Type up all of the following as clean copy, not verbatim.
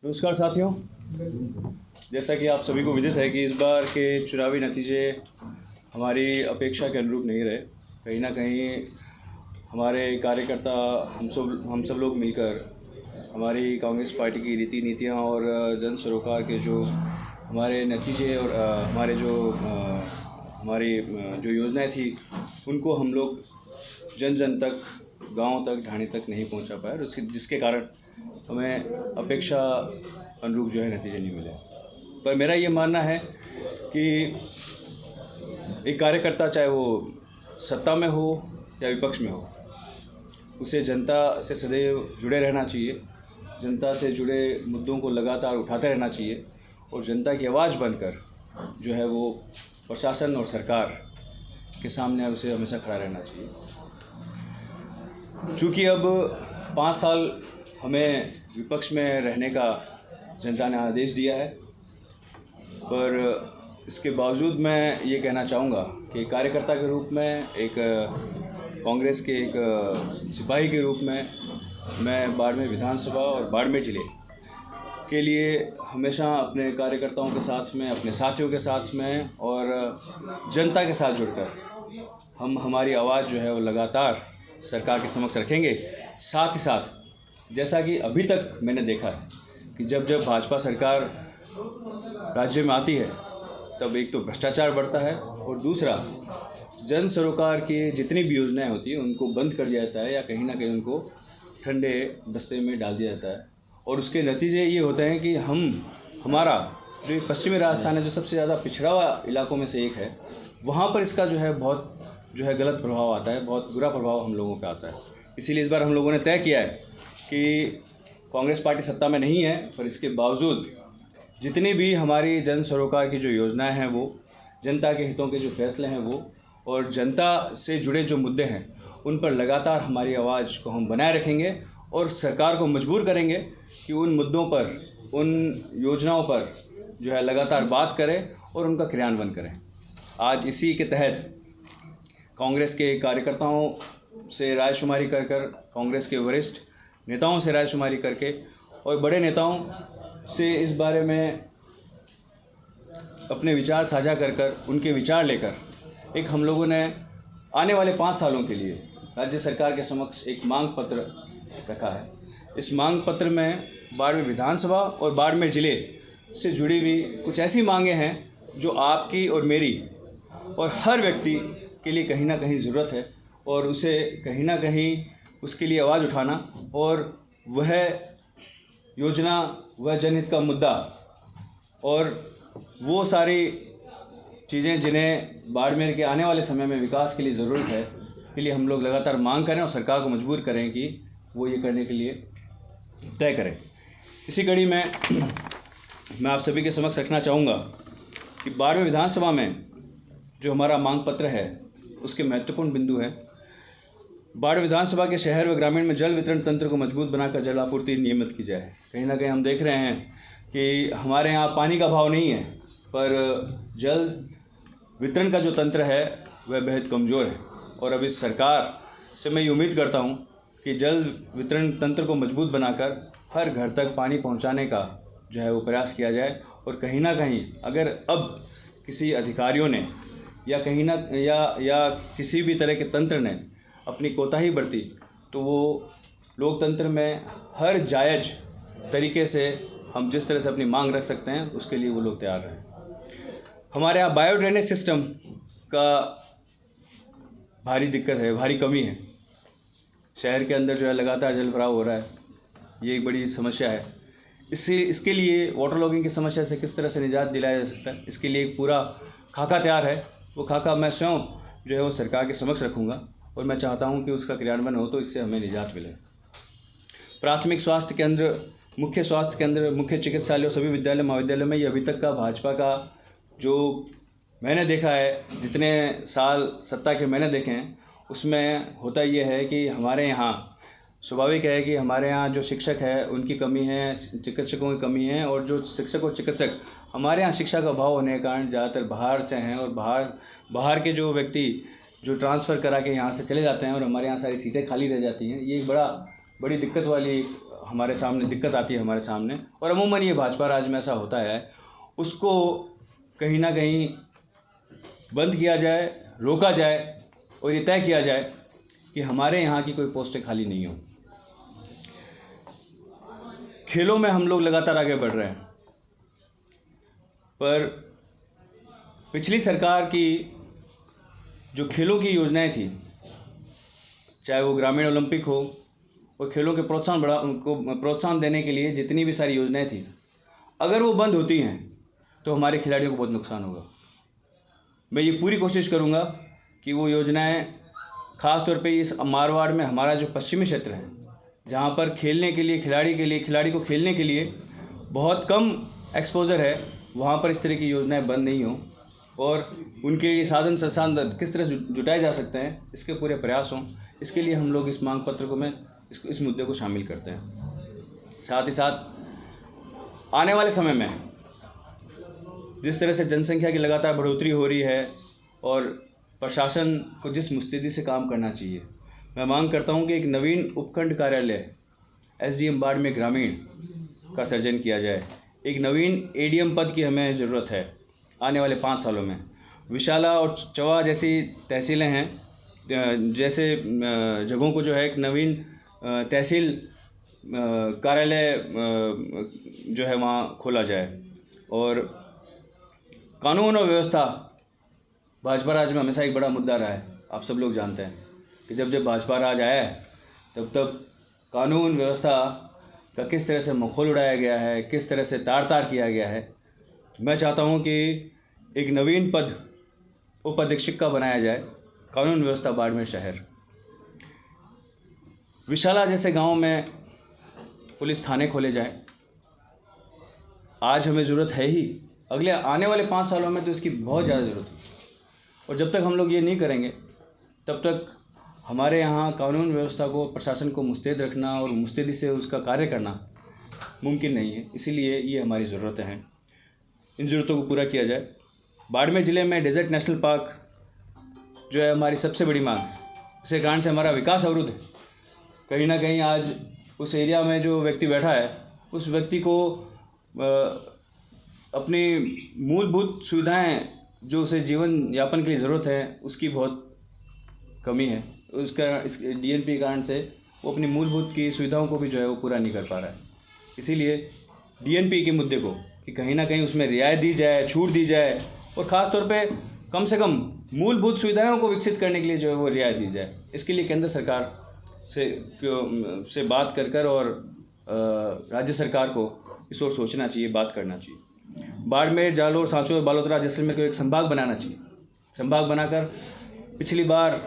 नमस्कार साथियों, जैसा कि आप सभी को विदित है कि इस बार के चुनावी नतीजे हमारी अपेक्षा के अनुरूप नहीं रहे। कहीं ना कहीं हमारे कार्यकर्ता हम सब लोग मिलकर हमारी कांग्रेस पार्टी की रीति नीतियाँ और जन सरोकार के जो हमारे नतीजे और हमारी जो योजनाएं थी उनको हम लोग जन जन तक, गांव तक, ढाणी तक नहीं पहुंचा पाए, और जिसके कारण हमें अपेक्षा अनुरूप जो है नतीजे नहीं मिले। पर मेरा ये मानना है कि एक कार्यकर्ता, चाहे वो सत्ता में हो या विपक्ष में हो, उसे जनता से सदैव जुड़े रहना चाहिए, जनता से जुड़े मुद्दों को लगातार उठाते रहना चाहिए और जनता की आवाज़ बनकर जो है वो प्रशासन और सरकार के सामने उसे हमेशा खड़ा रहना चाहिए। चूँकि अब 5 साल हमें विपक्ष में रहने का जनता ने आदेश दिया है, पर इसके बावजूद मैं ये कहना चाहूँगा कि कार्यकर्ता के रूप में, एक कांग्रेस के एक सिपाही के रूप में, मैं बाड़मेर विधानसभा और बाड़मेर जिले के लिए हमेशा अपने कार्यकर्ताओं के साथ में, अपने साथियों के साथ में और जनता के साथ जुड़कर हम हमारी आवाज़ जो है वो लगातार सरकार के समक्ष रखेंगे। साथ ही साथ जैसा कि अभी तक मैंने देखा है कि जब भाजपा सरकार राज्य में आती है तब एक तो भ्रष्टाचार बढ़ता है और दूसरा जन सरोकार की जितनी भी योजनाएं होती हैं उनको बंद कर दिया जाता है या कहीं ना कहीं उनको ठंडे बस्ते में डाल दिया जाता है। और उसके नतीजे ये होते हैं कि हमारा जो पश्चिमी राजस्थान है, जो सबसे ज़्यादा पिछड़ा हुआ इलाकों में से एक है, वहाँ पर इसका जो है बहुत गलत प्रभाव आता है, बहुत बुरा प्रभाव हम लोगों पे आता है। इसीलिए इस बार हम लोगों ने तय किया है कि कांग्रेस पार्टी सत्ता में नहीं है, पर इसके बावजूद जितनी भी हमारी जन सरोकार की जो योजनाएं हैं, वो जनता के हितों के जो फैसले हैं वो, और जनता से जुड़े जो मुद्दे हैं उन पर लगातार हमारी आवाज़ को हम बनाए रखेंगे और सरकार को मजबूर करेंगे कि उन मुद्दों पर, उन योजनाओं पर जो है लगातार बात करें और उनका क्रियान्वयन करें। आज इसी के तहत कांग्रेस के कार्यकर्ताओं से रायशुमारी कर कांग्रेस के वरिष्ठ नेताओं से रायशुमारी करके और बड़े नेताओं से इस बारे में अपने विचार साझा कर उनके विचार लेकर एक हम लोगों ने आने वाले 5 सालों के लिए राज्य सरकार के समक्ष एक मांग पत्र रखा है। इस मांग पत्र में बाड़मेर विधानसभा और बाड़मेर जिले से जुड़ी हुई कुछ ऐसी मांगें हैं जो आपकी और मेरी और हर व्यक्ति के लिए कहीं ना कहीं ज़रूरत है, और उसे कहीं ना कहीं उसके लिए आवाज़ उठाना और वह योजना, वह जनहित का मुद्दा और वो सारी चीज़ें जिन्हें बाड़मेर के आने वाले समय में विकास के लिए ज़रूरत है, के लिए हम लोग लगातार मांग करें और सरकार को मजबूर करें कि वो ये करने के लिए तय करें। इसी कड़ी में मैं आप सभी के समक्ष रखना चाहूँगा कि बाड़मेर विधानसभा में जो हमारा मांग पत्र है उसके महत्वपूर्ण बिंदु हैं। बाड़मेर विधानसभा के शहर व ग्रामीण में जल वितरण तंत्र को मजबूत बनाकर जल आपूर्ति नियमित की जाए। कहीं ना कहीं हम देख रहे हैं कि हमारे यहाँ पानी का अभाव नहीं है, पर जल वितरण का जो तंत्र है वह बेहद कमज़ोर है। और अब इस सरकार से मैं ये उम्मीद करता हूँ कि जल वितरण तंत्र को मजबूत बनाकर हर घर तक पानी पहुँचाने का जो है वो प्रयास किया जाए। और कहीं ना कहीं अगर अब किसी अधिकारियों ने या कहीं ना या किसी भी तरह के तंत्र ने अपनी कोताही बरती तो वो लोकतंत्र में हर जायज़ तरीके से हम जिस तरह से अपनी मांग रख सकते हैं उसके लिए वो लोग तैयार हैं। हमारे यहाँ बायो ड्रेनेज सिस्टम का भारी दिक्कत है, भारी कमी है। शहर के अंदर जो है लगातार जल भराव हो रहा है, ये एक बड़ी समस्या है। इसके लिए वाटर लॉगिंग की समस्या से किस तरह से निजात दिलाया जा सकता है, इसके लिए एक पूरा खाका तैयार है। वो खाका मैं स्वयं जो है वो सरकार के समक्ष रखूँगा और मैं चाहता हूँ कि उसका क्रियान्वयन हो तो इससे हमें निजात मिले। प्राथमिक स्वास्थ्य केंद्र, मुख्य स्वास्थ्य केंद्र, मुख्य चिकित्सालय, सभी विद्यालय महाविद्यालय में ये अभी तक का भाजपा का जो मैंने देखा है, जितने साल सत्ता के मैंने देखे हैं, उसमें होता ये है कि हमारे यहाँ स्वाभाविक है कि हमारे यहाँ जो शिक्षक है उनकी कमी है, चिकित्सकों की कमी है, और जो शिक्षक और चिकित्सक हमारे यहाँ शिक्षा का अभाव होने के कारण ज़्यादातर बाहर से हैं और बाहर के जो व्यक्ति जो ट्रांसफ़र करा के यहाँ से चले जाते हैं और हमारे यहाँ सारी सीटें खाली रह जाती हैं। ये एक बड़ी दिक्कत वाली हमारे सामने दिक्कत आती है हमारे सामने, और अमूमन ये भाजपा राज में ऐसा होता है, उसको कहीं ना कहीं बंद किया जाए, रोका जाए और ये तय किया जाए कि हमारे यहाँ की कोई पोस्टें खाली नहीं हो। खेलों में हम लोग लगातार आगे बढ़ रहे हैं, पर पिछली सरकार की जो खेलों की योजनाएं थी, चाहे वो ग्रामीण ओलंपिक हो और खेलों के प्रोत्साहन देने के लिए जितनी भी सारी योजनाएं थी, अगर वो बंद होती हैं तो हमारे खिलाड़ियों को बहुत नुकसान होगा। मैं ये पूरी कोशिश करूँगा कि वो योजनाएं, ख़ास तौर पे इस मारवाड़ में हमारा जो पश्चिमी क्षेत्र है, जहाँ पर खेलने के लिए खिलाड़ी को खेलने के लिए बहुत कम एक्सपोजर है, वहाँ पर इस तरह की योजनाएं बंद नहीं हों और उनके लिए साधन संसाधन किस तरह जुटाए जा सकते हैं, इसके पूरे प्रयास हों। इसके लिए हम लोग इस मांग पत्र को इस मुद्दे को शामिल करते हैं। साथ ही साथ आने वाले समय में जिस तरह से जनसंख्या की लगातार बढ़ोतरी हो रही है और प्रशासन को जिस मुस्तैदी से काम करना चाहिए, मैं मांग करता हूं कि एक नवीन उपखंड कार्यालय एसडीएम बाड़मेर ग्रामीण का सर्जन किया जाए। एक नवीन एडीएम पद की हमें ज़रूरत है आने वाले 5 सालों में। विशाला और चवा जैसी तहसीलें हैं, जैसे जगहों को जो है एक नवीन तहसील कार्यालय जो है वहाँ खोला जाए। और कानून और व्यवस्था भाजपा राज में हमेशा एक बड़ा मुद्दा रहा है। आप सब लोग जानते हैं कि जब भाजपा राज आया है तब कानून व्यवस्था का किस तरह से मखौल उड़ाया गया है, किस तरह से तार किया गया है। मैं चाहता हूं कि एक नवीन पद उप अधीक्षक का बनाया जाए, कानून व्यवस्था बाड़मेर शहर। विशाला जैसे गांव में पुलिस थाने खोले जाएं। आज हमें ज़रूरत है ही, अगले आने वाले 5 सालों में तो इसकी बहुत ज़्यादा ज़रूरत है। और जब तक हम लोग ये नहीं करेंगे तब तक हमारे यहाँ कानून व्यवस्था को, प्रशासन को मुस्तैद रखना और मुस्तैदी से उसका कार्य करना मुमकिन नहीं है। इसीलिए ये हमारी ज़रूरतें हैं, इन ज़रूरतों को पूरा किया जाए। बाड़मेर ज़िले में डेजर्ट नेशनल पार्क जो है हमारी सबसे बड़ी मांग है। इसी कारण से हमारा विकास अवरुद्ध है। कहीं ना कहीं आज उस एरिया में जो व्यक्ति बैठा है, उस व्यक्ति को अपनी मूलभूत सुविधाएं जो उसे जीवन यापन के लिए ज़रूरत है, उसकी बहुत कमी है। इस डीएनपी कारण से वो अपनी मूलभूत की सुविधाओं को भी जो है वो पूरा नहीं कर पा रहा है। इसीलिए डीएनपी के मुद्दे को कि कहीं ना कहीं उसमें रियायत दी जाए, छूट दी जाए और ख़ास तौर पे कम से कम मूलभूत सुविधाओं को विकसित करने के लिए जो है वो रियायत दी जाए। इसके लिए केंद्र सरकार से बात कर और राज्य सरकार को इस ओर सोचना चाहिए, बात करना चाहिए। बाड़मेर, जालोर, सांचौर, बालोतरा, जैसलमेर को एक संभाग बनाना चाहिए। संभाग बनाकर पिछली बार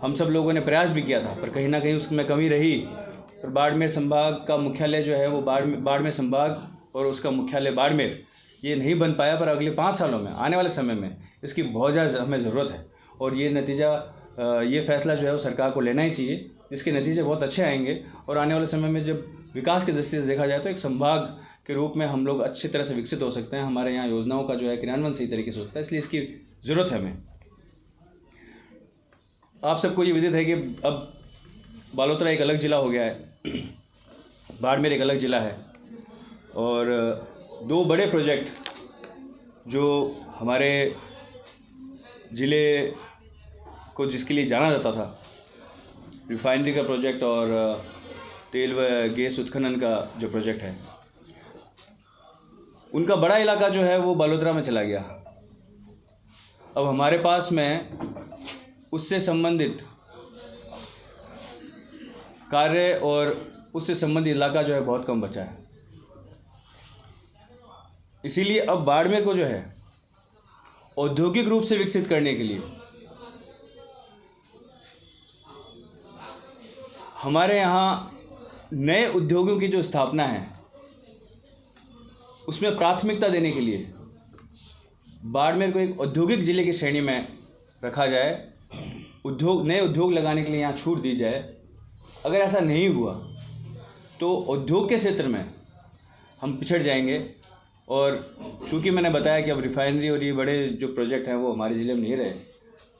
हम सब लोगों ने प्रयास भी किया था, पर कहीं ना कहीं उसमें कमी रही और बाड़मेर संभाग का मुख्यालय जो है वो बाड़मेर संभाग और उसका मुख्यालय बाड़मेर ये नहीं बन पाया। पर अगले 5 सालों में, आने वाले समय में इसकी बहुत ज़्यादा हमें ज़रूरत है और ये फैसला जो है वो सरकार को लेना ही चाहिए, जिसके नतीजे बहुत अच्छे आएंगे। और आने वाले समय में जब विकास के दृष्टि से देखा जाए तो एक संभाग के रूप में हम लोग अच्छी तरह से विकसित हो सकते हैं। हमारे यहाँ योजनाओं का जो है क्रियान्वयन सही तरीके से होता है, इसलिए इसकी ज़रूरत है हमें। आप सबको ये विदित है कि अब बालोतरा एक अलग ज़िला हो गया है, बाड़मेर एक अलग ज़िला है और 2 बड़े प्रोजेक्ट जो हमारे ज़िले को जिसके लिए जाना जाता था, रिफाइनरी का प्रोजेक्ट और तेल व गैस उत्खनन का जो प्रोजेक्ट है, उनका बड़ा इलाका जो है वो बालोतरा में चला गया। अब हमारे पास में उससे संबंधित कार्य और उससे संबंधित इलाका जो है बहुत कम बचा है। इसीलिए अब बाड़मेर को जो है औद्योगिक रूप से विकसित करने के लिए हमारे यहाँ नए उद्योगों की जो स्थापना है उसमें प्राथमिकता देने के लिए बाड़मेर को एक औद्योगिक ज़िले की श्रेणी में रखा जाए। नए उद्योग लगाने के लिए यहाँ छूट दी जाए। अगर ऐसा नहीं हुआ तो उद्योग के क्षेत्र में हम पिछड़ जाएंगे। और चूँकि मैंने बताया कि अब रिफाइनरी और ये बड़े जो प्रोजेक्ट हैं वो हमारे ज़िले में नहीं रहे,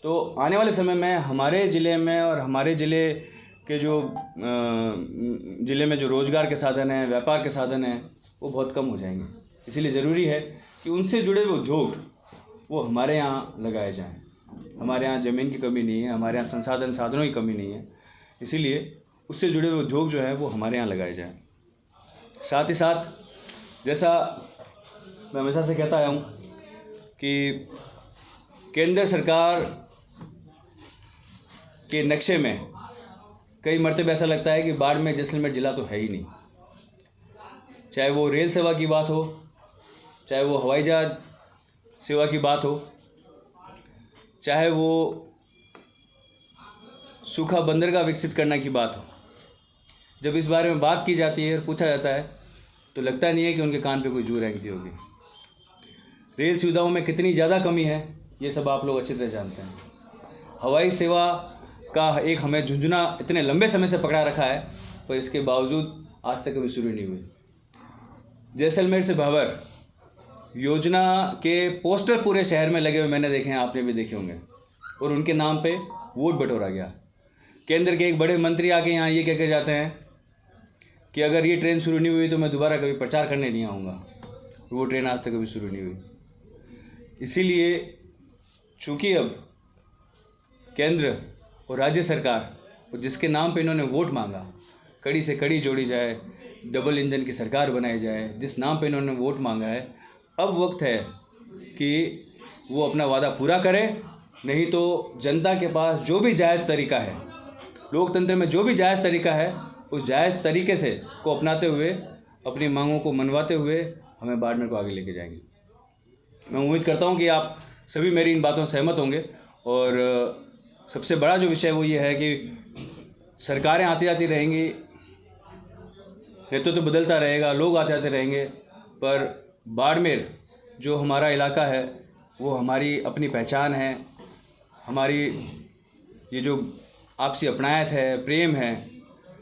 तो आने वाले समय में हमारे ज़िले में और हमारे ज़िले के जो ज़िले में जो रोज़गार के साधन हैं, व्यापार के साधन हैं, वो बहुत कम हो जाएंगे। इसीलिए ज़रूरी है कि उनसे जुड़े हुए उद्योग वो हमारे यहाँ लगाए जाएं। हमारे यहाँ ज़मीन की कमी नहीं है, हमारे यहाँ साधनों की कमी नहीं है, इसीलिए उससे जुड़े हुए उद्योग जो है वो हमारे यहाँ लगाए जाएं। साथ ही साथ जैसा मैं हमेशा से कहता आया हूँ कि केंद्र सरकार के नक्शे में कई मरतबे ऐसा लगता है कि बाड़मेर जैसलमेर ज़िला तो है ही नहीं। चाहे वो रेल सेवा की बात हो, चाहे वो हवाई जहाज़ सेवा की बात हो, चाहे वो सूखा बंदरगाह विकसित करने की बात हो। जब इस बारे में बात की जाती है और पूछा जाता है तो लगता नहीं है कि उनके कान पे कोई जू रेंगती होगी। रेल सुविधाओं में कितनी ज़्यादा कमी है ये सब आप लोग अच्छी तरह जानते हैं। हवाई सेवा का एक हमें झुंझुना इतने लंबे समय से पकड़ा रखा है, पर इसके बावजूद आज तक कभी शुरू नहीं हुई। जैसलमेर से भाबर योजना के पोस्टर पूरे शहर में लगे हुए मैंने देखे हैं, आपने भी देखे होंगे, और उनके नाम पे वोट बटोरा गया। केंद्र के एक बड़े मंत्री आके यहाँ ये कह के जाते हैं कि अगर ये ट्रेन शुरू नहीं हुई तो मैं दोबारा कभी प्रचार करने नहीं आऊँगा। वो ट्रेन आज तक कभी शुरू नहीं हुई। इसीलिए चूँकि अब केंद्र और राज्य सरकार जिसके नाम पे इन्होंने वोट मांगा, कड़ी से कड़ी जोड़ी जाए, डबल इंजन की सरकार बनाई जाए, जिस नाम पे इन्होंने वोट मांगा है, अब वक्त है कि वो अपना वादा पूरा करें। नहीं तो जनता के पास जो भी जायज़ तरीका है, लोकतंत्र में जो भी जायज़ तरीका है, उस जायज़ तरीके से को अपनाते हुए, अपनी मांगों को मनवाते हुए हमें बाड़मेर को आगे लेके जाएंगे। मैं उम्मीद करता हूं कि आप सभी मेरी इन बातों से सहमत होंगे। और सबसे बड़ा जो विषय वो ये है कि सरकारें आती जाती रहेंगी, नेतृत्व तो बदलता रहेगा, लोग आते जाते रहेंगे, पर बाड़मेर जो हमारा इलाका है वो हमारी अपनी पहचान है। हमारी ये जो आपसी अपनायत है, प्रेम है,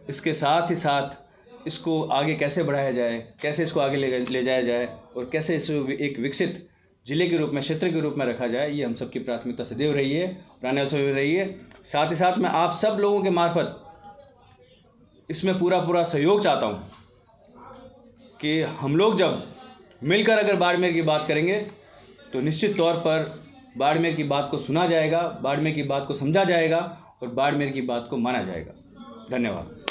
इसके साथ ही साथ इसको आगे कैसे बढ़ाया जाए, कैसे इसको आगे ले जाया जाए और कैसे इसे एक विकसित ज़िले के रूप में, क्षेत्र के रूप में रखा जाए, ये हम सबकी प्राथमिकता सदैव रही है और आने वाले समय में रही है। साथ ही साथ मैं आप सब लोगों के मार्फत इसमें पूरा सहयोग चाहता हूँ कि हम लोग जब मिलकर अगर बाड़मेर की बात करेंगे तो निश्चित तौर पर बाड़मेर की बात को सुना जाएगा, बाड़मेर की बात को समझा जाएगा और बाड़मेर की बात को माना जाएगा। धन्यवाद।